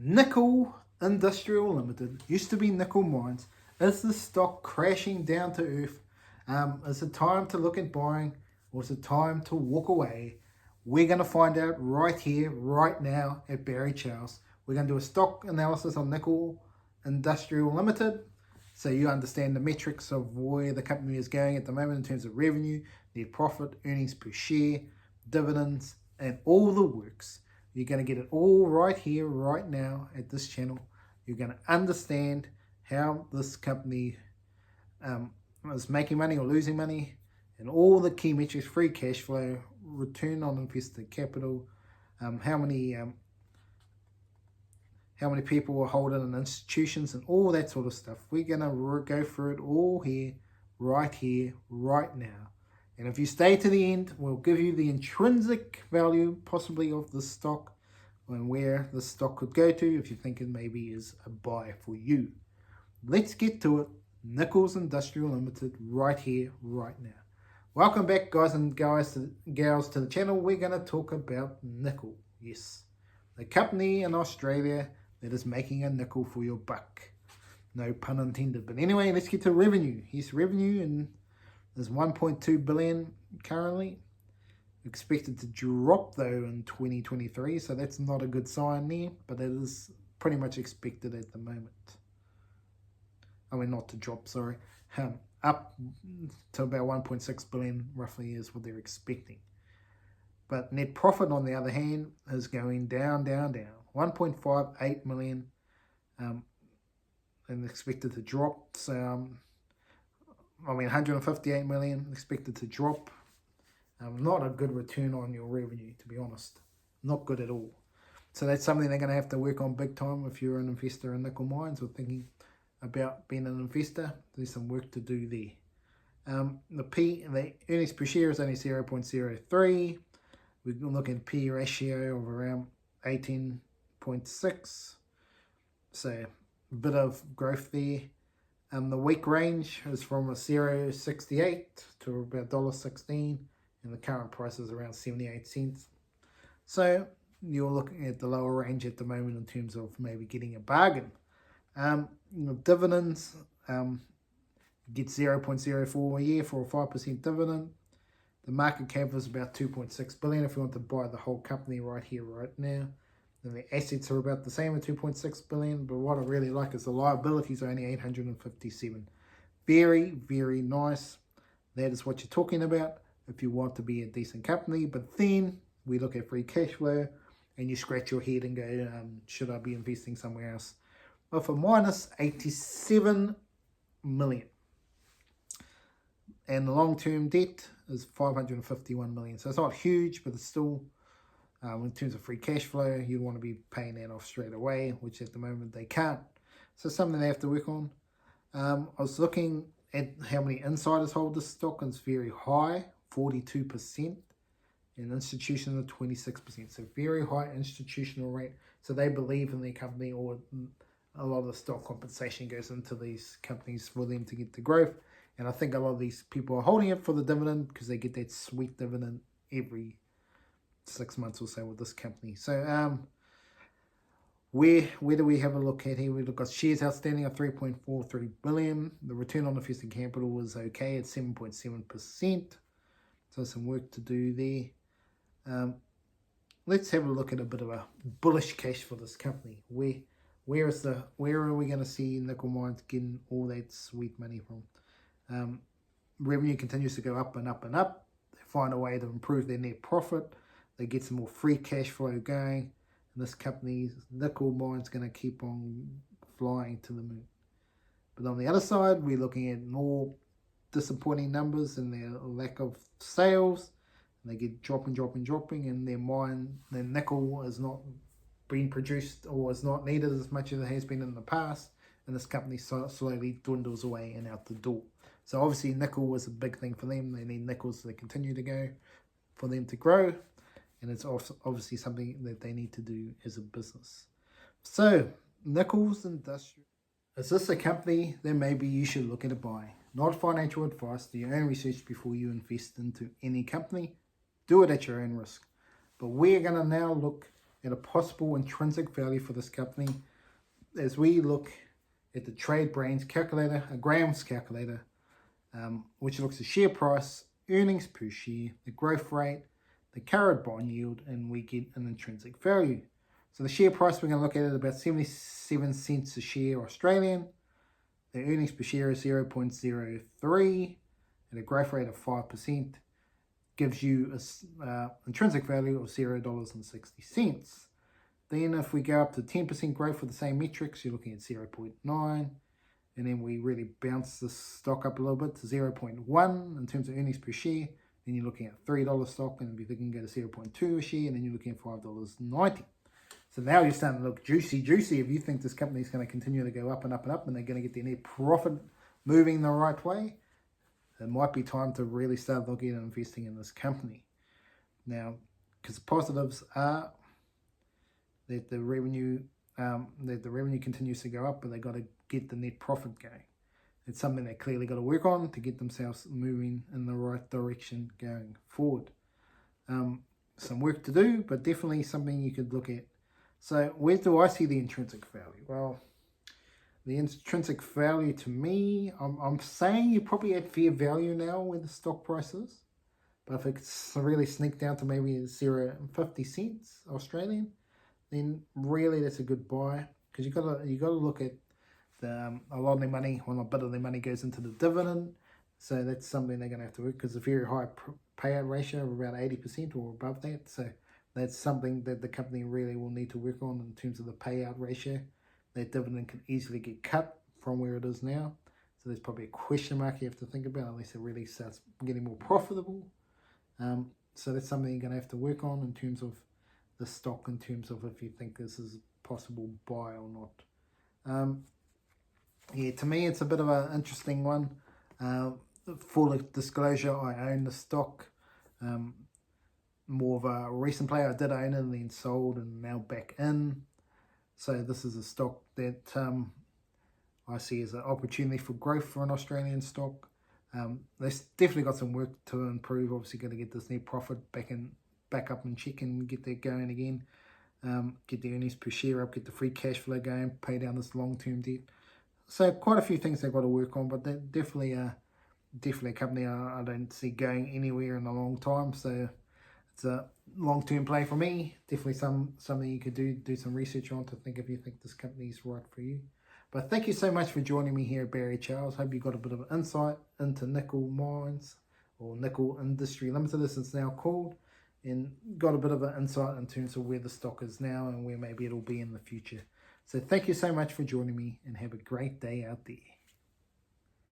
Nickel Industrial Limited used to be Nickel Mines. Is the stock crashing down to earth? Is it time to look at buying, or is it time to walk away? We're going to find out right here, right now at Barry Charles. We're going to do a stock analysis on Nickel Industrial Limited, so you understand the metrics of where the company is going at the moment in terms of revenue, net profit, earnings per share, dividends, and all the works. You're going to get it all right here, right now at this channel. You're going to understand how this company is making money or losing money, and all the key metrics: free cash flow, return on invested capital, how many people are holding in institutions, and all that sort of stuff. We're going to go through it all here, right now. And if you stay to the end, we'll give you the intrinsic value possibly of the stock and where the stock could go to if you think it maybe is a buy for you. Let's get to it. Nichols Industrial Limited right here, right now. Welcome back, guys and gals to the channel. We're going to talk about nickel. Yes, the company in Australia that is making a nickel for your buck. No pun intended. But anyway, let's get to revenue. Yes, revenue and there's 1.2 billion currently. Expected to drop though in 2023, so that's not a good sign there, but it is pretty much expected at the moment. I mean, not to drop, sorry. Up to about 1.6 billion roughly is what they're expecting. But net profit, on the other hand, is going down. 1.58 million and expected to drop. So, 158 million expected to drop. Not a good return on your revenue, to be honest. Not good at all. So that's something they're going to have to work on big time if you're an investor in nickel mines or thinking about being an investor. There's some work to do there. The earnings per share is only 0.03. We're looking at P ratio of around 18.6. So a bit of growth there. The week range is from a 0.68 to about $1.16, and the current price is around 78 cents. So you're looking at the lower range at the moment in terms of maybe getting a bargain. Dividends, get 0.04 a year for a 5% dividend. The market cap is about 2.6 billion if you want to buy the whole company right here, right now. And the assets are about the same at 2.6 billion, but what I really like is the liabilities are only 857. Very, very nice. That is what you're talking about if you want to be a decent company. But then we look at free cash flow and you scratch your head and go, should I be investing somewhere else? Well, for minus 87 million. And the long-term debt is 551 million. So it's not huge, but it's still, in terms of free cash flow, you want to be paying that off straight away, which at the moment they can't. So something they have to work on. I was looking at how many insiders hold this stock, and it's very high, 42%, and institutional 26%. So very high institutional rate. So they believe in their company, or a lot of the stock compensation goes into these companies for them to get the growth. And I think a lot of these people are holding it for the dividend because they get that sweet dividend every 6 months or so with this company. So where do we have a look at here? We look at shares outstanding of 3.43 billion. The return on invested capital was okay at 7.7%. So some work to do there. Let's have a look at a bit of a bullish case for this company. Where are we going to see nickel mines getting all that sweet money from? Revenue continues to go up and up and up. They find a way to improve their net profit. They get some more free cash flow going. And this company's nickel mine's going to keep on flying to the moon. But on the other side, we're looking at more disappointing numbers and their lack of sales. And they get dropping, and their nickel is not being produced or is not needed as much as it has been in the past. And this company slowly dwindles away and out the door. So obviously nickel was a big thing for them. They need nickels to continue to go for them to grow. And it's obviously something that they need to do as a business. So, Nichols Industrial. Is this a company that maybe you should look at buying? Not financial advice. Do your own research before you invest into any company. Do it at your own risk. But we're going to now look at a possible intrinsic value for this company as we look at the Trade Brains calculator, a Graham's calculator, which looks at share price, earnings per share, the growth rate, the current bond yield, and we get an intrinsic value. So the share price we're going to look at about 77 cents a share Australian. The earnings per share is 0.03 at a growth rate of 5%. Gives you an intrinsic value of $0.60. Then if we go up to 10% growth for the same metrics, you're looking at 0.9. And then we really bounce the stock up a little bit to 0.1 in terms of earnings per share. Then you're looking at $3 stock, and if you can go to 0.2 a share, and then you're looking at $5.90. So now you're starting to look juicy. If you think this company is going to continue to go up and up and up, and they're going to get their net profit moving the right way, it might be time to really start looking at investing in this company. Now, because the positives are that the revenue continues to go up, but they got to get the net profit going. It's something they clearly got to work on to get themselves moving in the right direction going forward. Some work to do, but definitely something you could look at. So where do I see the intrinsic value? Well, the intrinsic value to me, I'm saying you probably at fair value now where the stock price is. But if it's really sneaked down to maybe 0.50 cents Australian, then really that's a good buy, because you gotta look at a lot of their money, well, a bit of their money goes into the dividend, so that's something they're gonna have to work, because a very high payout ratio of around 80% or above that. So that's something that the company really will need to work on in terms of the payout ratio. That dividend can easily get cut from where it is now, so there's probably a question mark you have to think about unless it really starts getting more profitable. So that's something you're gonna have to work on in terms of the stock, in terms of if you think this is a possible buy or not. Yeah, to me it's a bit of an interesting one. Full disclosure, I own the stock. More of a recent play. I did own it and then sold and now back in. So this is a stock that I see as an opportunity for growth for an Australian stock. They've definitely got some work to improve. Obviously got to get this net profit back up and check and get that going again. Get the earnings per share up, get the free cash flow going, pay down this long-term debt. So quite a few things they've got to work on, but they're definitely a company I don't see going anywhere in a long time. So it's a long-term play for me. Definitely something you could do some research on to think if you think this company is right for you. But thank you so much for joining me here at Barry Charles. Hope you got a bit of insight into nickel mines, or Nickel Industry Limited as it's now called, and got a bit of an insight in terms of where the stock is now and where maybe it'll be in the future. So thank you so much for joining me, and have a great day out there.